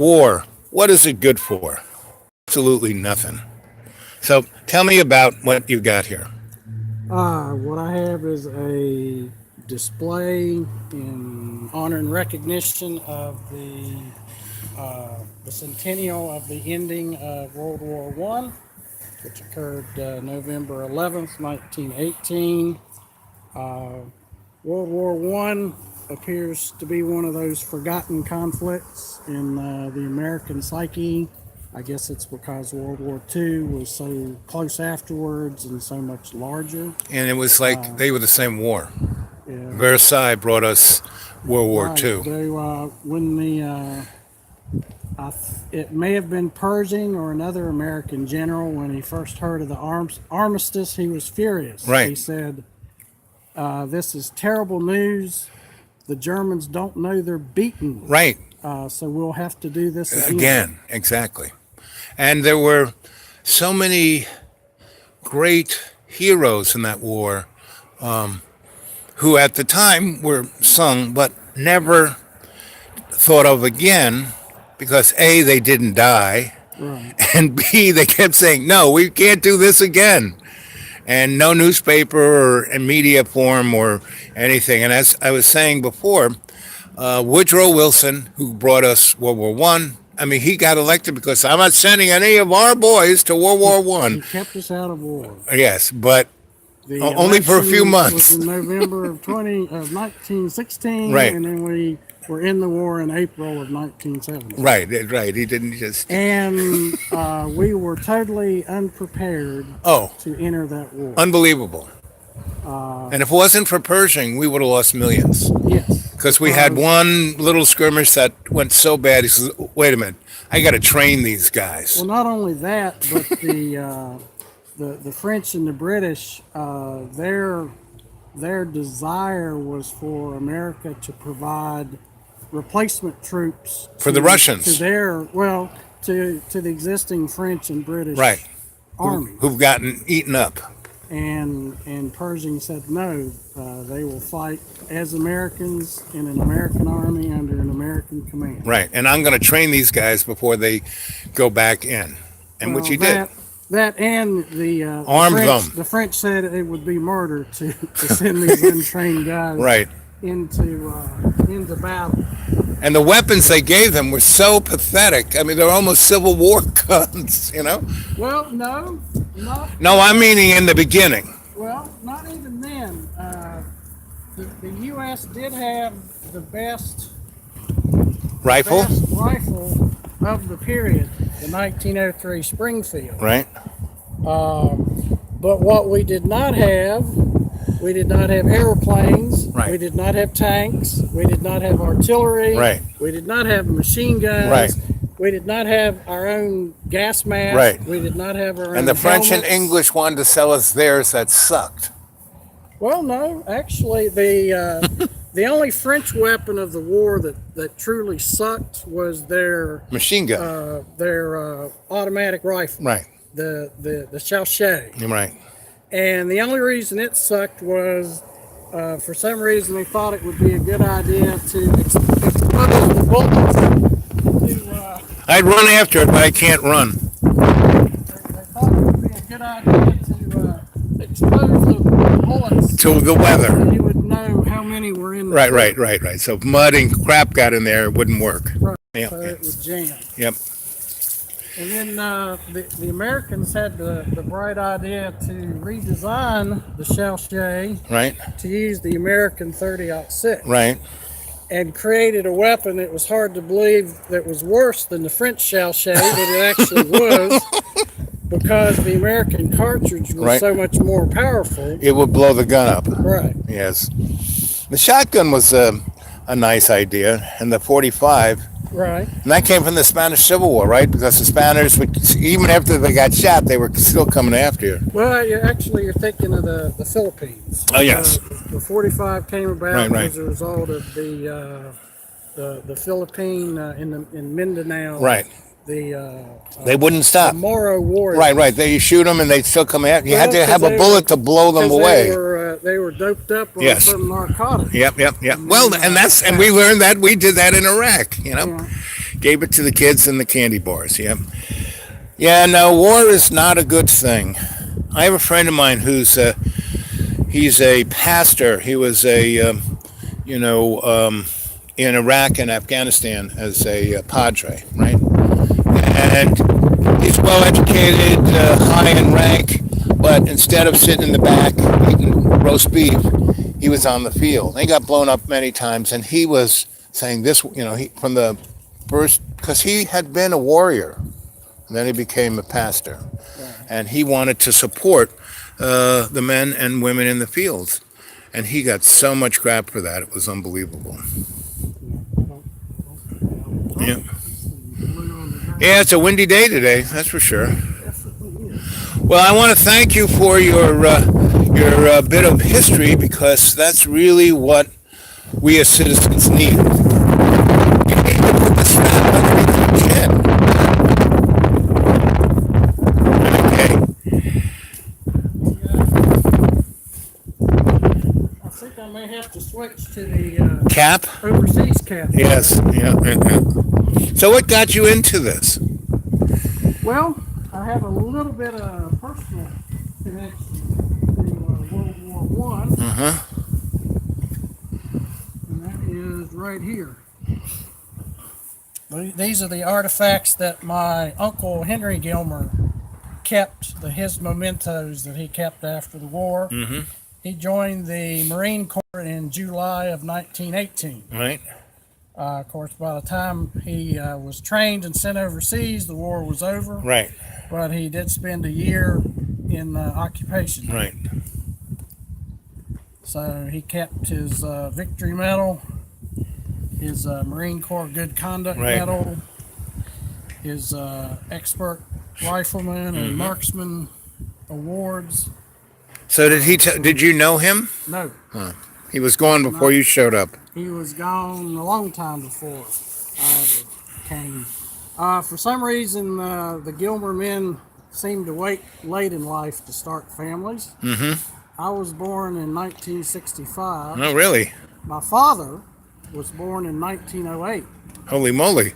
war, what is it good for? Absolutely nothing. So tell me about what you got here. What I have is a display in honor and recognition of the centennial of the ending of World War One, which occurred November 11th, 1918. Uh, World War One appears to be one of those forgotten conflicts in the American psyche. I guess it's because World War II was so close afterwards and so much larger. And it was like they were the same war. Yeah, Versailles brought us World War right. II. When it may have been Pershing or another American general, when he first heard of the armistice, he was furious. Right. He said, "This is terrible news. The Germans don't know they're beaten. Right. So we'll have to do this Again, exactly. And there were so many great heroes in that war who at the time were sung but never thought of again because A, they didn't die, Right. and B, they kept saying, no, we can't do this again. And no newspaper or media form or anything. And as I was saying before, Woodrow Wilson, who brought us World War One, I mean, he got elected because I'm not sending any of our boys to World War He One. kept us out of war. Yes, but The only for a few election months. was in November of 1916, Right. and then we were in the war in April of 1970. Right. He didn't just. And we were totally unprepared Oh, to enter that war. unbelievable. And if it wasn't for Pershing, we would have lost millions. Yes. Because we had one little skirmish that went so bad. He says, wait a minute, I got to train these guys. Well, not only that, but the French and the British, their desire was for America to provide replacement troops For the Russians. to the existing French and British Right. army. Who've gotten eaten up. And Pershing said no, they will fight as Americans in an American army under an American command. Right. And I'm going to train these guys before they go back in. And which he did. That and the Armed French, them. The French said it would be murder to send these untrained guys Right. into battle. And the weapons they gave them were so pathetic. I mean, they're almost Civil War guns, you know? Well, no, not No, I'm meaning in the beginning. well, not even then. The U.S. did have the best Rifle? rifle of the period, the 1903 Springfield. Right. But what we did not have airplanes. Right. We did not have tanks. We did not have artillery. Right. We did not have machine guns. Right. We did not have our own gas masks. Right. We did not have our own And the French and helmets. English wanted to sell us theirs that sucked. Well, no, actually, the only French weapon of the war that truly sucked was their Machine gun. automatic rifle, Right. the Chauchet. Right. And the only reason it sucked was, for some reason, they thought it would be a good idea to expose the bullets to. I'd run after it, but I can't run. They thought it would be a good idea to expose the bullets To the weather. so you would know how many were in the Right. So if mud and crap got in there, it wouldn't work. Right. Yep. So it was jammed. Yep. And then the Americans had the bright idea to redesign the Chauchet Right. to use the American 30-06. Right. And created a weapon that was hard to believe that was worse than the French Chauchet, but it actually was, because the American cartridge was Right. so much more powerful. It would blow the gun up. Right. Yes. The shotgun was a nice idea, and the 45. Right. And that came from the Spanish Civil War, right? Because the Spanish, even after they got shot, they were still coming after you. Well, you're thinking of the Philippines. Oh, yes. The 45 came about Right. as a result of the Philippine in Mindanao. Right. The They wouldn't stop. Moro Warriors. Right. They shoot them and they still come after you. You had Well, to have 'cause a bullet to blow them 'cause away. They were doped up on Yes. some narcotic. Yep. Well, and we learned that we did that in Iraq. You know, Gave it to the kids in the candy bars. Yeah. Yeah, no, war is not a good thing. I have a friend of mine he's a pastor. He was you know, in Iraq and Afghanistan as a padre, right? And he's well educated, high in rank, but instead of sitting in the back eating roast beef, he was on the field. He got blown up many times, and he was saying this, you know, he from the first, because he had been a warrior, and then he became a pastor, and he wanted to support the men and women in the fields, and he got so much crap for that. It was unbelievable. Yeah. Yeah, it's a windy day today, that's for sure. Well, I want to thank you for your bit of history, because that's really what we as citizens need. You need to put the strap underneath your chin. Okay. I think I may have to switch to the Cap? overseas cap. Yes. Yeah. So what got you into this? Well, I have a little bit of personal connection to World War One, Uh-huh. and that is right here. These are the artifacts that my uncle Henry Gilmer kept, his mementos that he kept after the war. Mm-hmm. He joined the Marine Corps in July of 1918. Right. Of course, by the time he was trained and sent overseas, the war was over. Right. But he did spend a year in occupation. Right. So he kept his Victory Medal, his Marine Corps Good Conduct Right. Medal, his Expert Rifleman and Marksman awards. So did you know him? No, He was gone before you showed up. he was gone a long time before I ever came. For some reason, the Gilmer men seemed to wait late in life to start families. Mm-hmm. I was born in 1965. Oh, really? My father was born in 1908. Holy moly.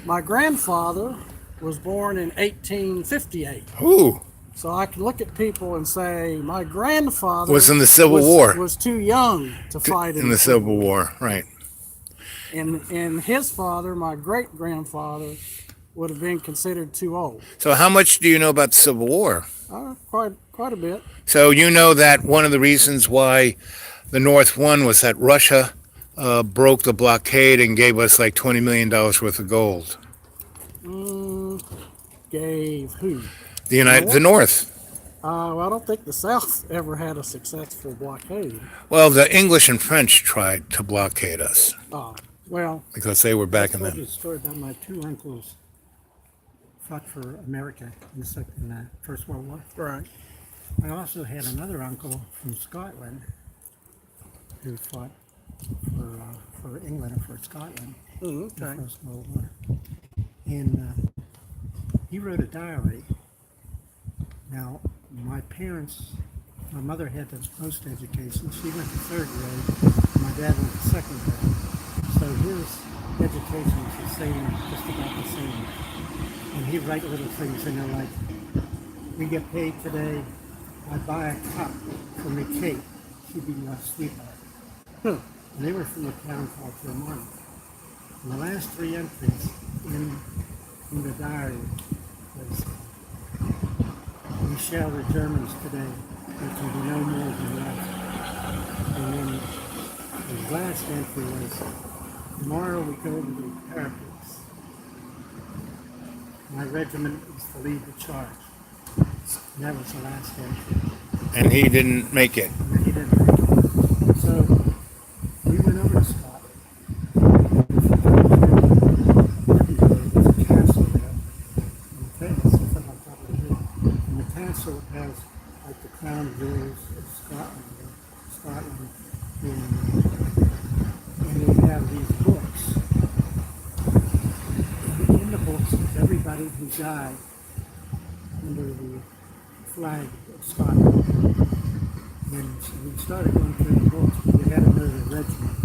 My grandfather was born in 1858. Ooh. So I can look at people and say, my grandfather Was in the Civil War. Was too young to fight In the Civil War, right. And his father, my great grandfather, would have been considered too old. So how much do you know about the Civil War? Quite a bit. So you know that one of the reasons why the North won was that Russia broke the blockade and gave us like $20 million worth of gold. Gave who? The North. Well, I don't think the South ever had a successful blockade. Well, the English and French tried to blockade us Well, because they were back in I told you them. a story about my two uncles fought for America in the First World War. right. I also had another uncle from Scotland who fought for England and for Scotland in the Okay. First World War. And he wrote a diary. Now, my mother had the most education. She went to third grade. My dad went to second grade. So his education was the same, just about the same. And he'd write little things in there like, we get paid today, I buy a cup for me Kate. She'd be my sweetheart. And they were from a town called Vermont. And the last three entries in the diary was, we shall the Germans today, there can be no more than left. And then his last entry was, tomorrow we go to the parapets. My regiment is to lead the charge. And that was the last entry. And he didn't make it. And he didn't make it. So we went over to Scotland. There's a castle there. And the castle has like the crown jewels of Scotland. And they have these books. And in the books is everybody who died under the flag of Scotland. And so we started going through the books, but we had to know the regiment.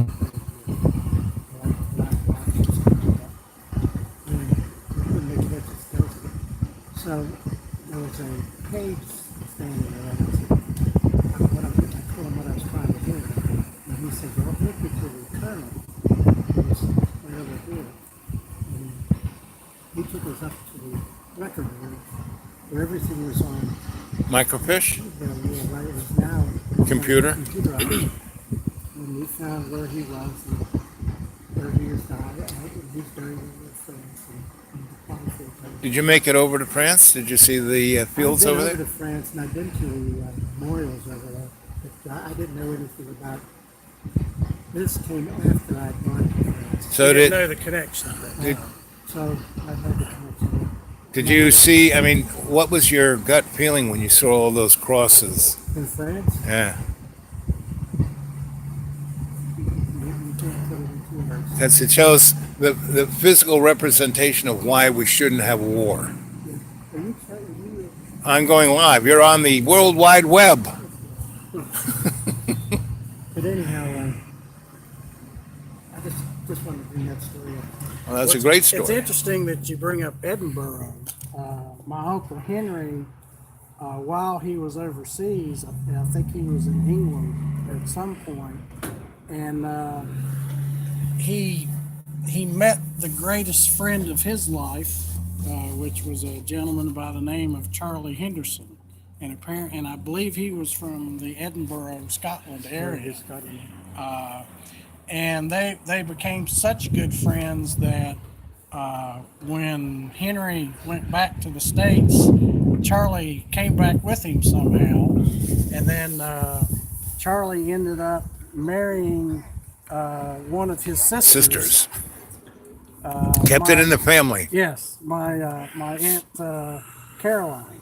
Like Black Watch and stuff like that. So there was a page standing there, and I said, I told him what I was trying to do. And he said, well, look at the colonel. It was way over here. And he took us up to the record room where everything was on Microfiche? right, it was now Computer? computerized. And we found where he was and where he was died. He's buried with friends and the Quantrill place. Did you make it over to France? Did you see the fields I've over been there? over to France and I've been to the memorials over there, but I didn't know anything about. This came after I'd gone to France, So You didn't did know the connection. did, so I had the connection. did you see? I mean, what was your gut feeling when you saw all those crosses? In France, Yeah, you can't put it into words. because it shows the physical representation of why we shouldn't have war. Are you telling you? I'm going live. You're on the World Wide Web. But anyhow, I just wanted to bring that story up. Well, that's a great It's story. interesting that you bring up Edinburgh. My uncle Henry, while he was overseas, I think he was in England at some point, and he met the greatest friend of his life, which was a gentleman by the name of Charlie Henderson, and I believe he was from the Edinburgh, Scotland area. And they became such good friends that when Henry went back to the States, Charlie came back with him somehow, and then Charlie ended up marrying one of his sisters. Kept it in the family. Yes, my aunt Caroline.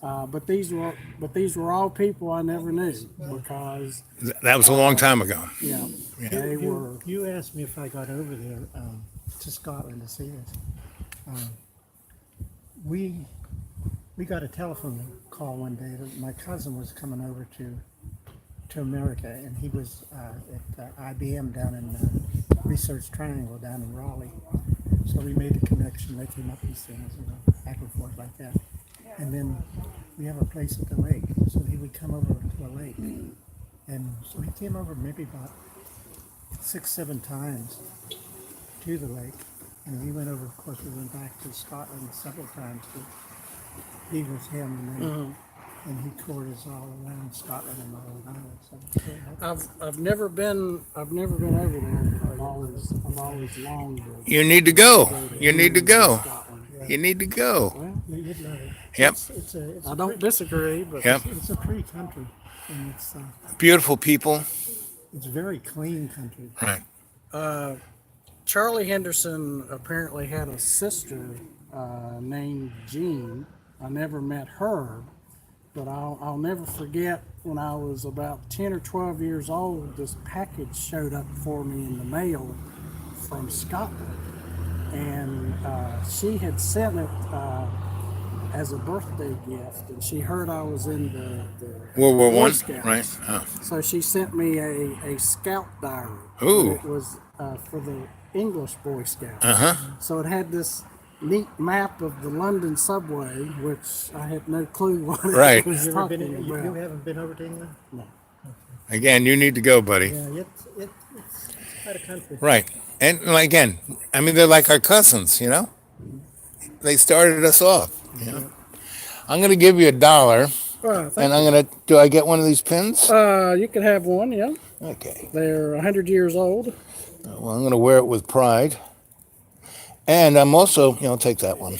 But these were all people I never knew because That was a long time ago. they were. You asked me if I got over there to Scotland to see us. We got a telephone call one day that my cousin was coming over to America, and he was at IBM down in Research Triangle down in Raleigh. So we made the connection. They came up these things, back and forth like that. And then we have a place at the lake, so he would come over to the lake. And so he came over maybe about 6-7 times to the lake. And we went over, of course, we went back to Scotland several times to be with him. And then and he toured us all around Scotland and the whole island. So I've never been over there. I've always longed to You need to go. go to You need to England go. and Scotland. You need to go. Well, you'd love it. Yep. It's I don't disagree, but Yep. It's a pretty country, and Beautiful people. it's a very clean country. Right. Charlie Henderson apparently had a sister named Jean. I never met her, but I'll never forget when I was about 10 or 12 years old, this package showed up for me in the mail from Scotland. And she had sent it as a birthday gift, and she heard I was in the World War Boy One. Scouts. Right. Oh. So she sent me a scout diary. Ooh. It was for the English Boy Scouts. Uh-huh. So it had this neat map of the London subway, which I had no clue what Right. it was You ever been? talking You about. haven't been over to England? No. Again, you need to go, buddy. Yeah, it's quite a country. Right. And again, I mean, they're like our cousins, you know? They started us off. You know? I'm going to give you $1, and I'm going to, do I get one of these pins? You could have one, yeah. Okay. They're 100 years old. Well, I'm going to wear it with pride. And I'm also, take that one.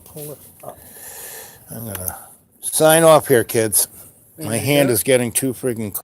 Pull it up. I'm going to sign off here, kids. My There you hand go. is getting too freaking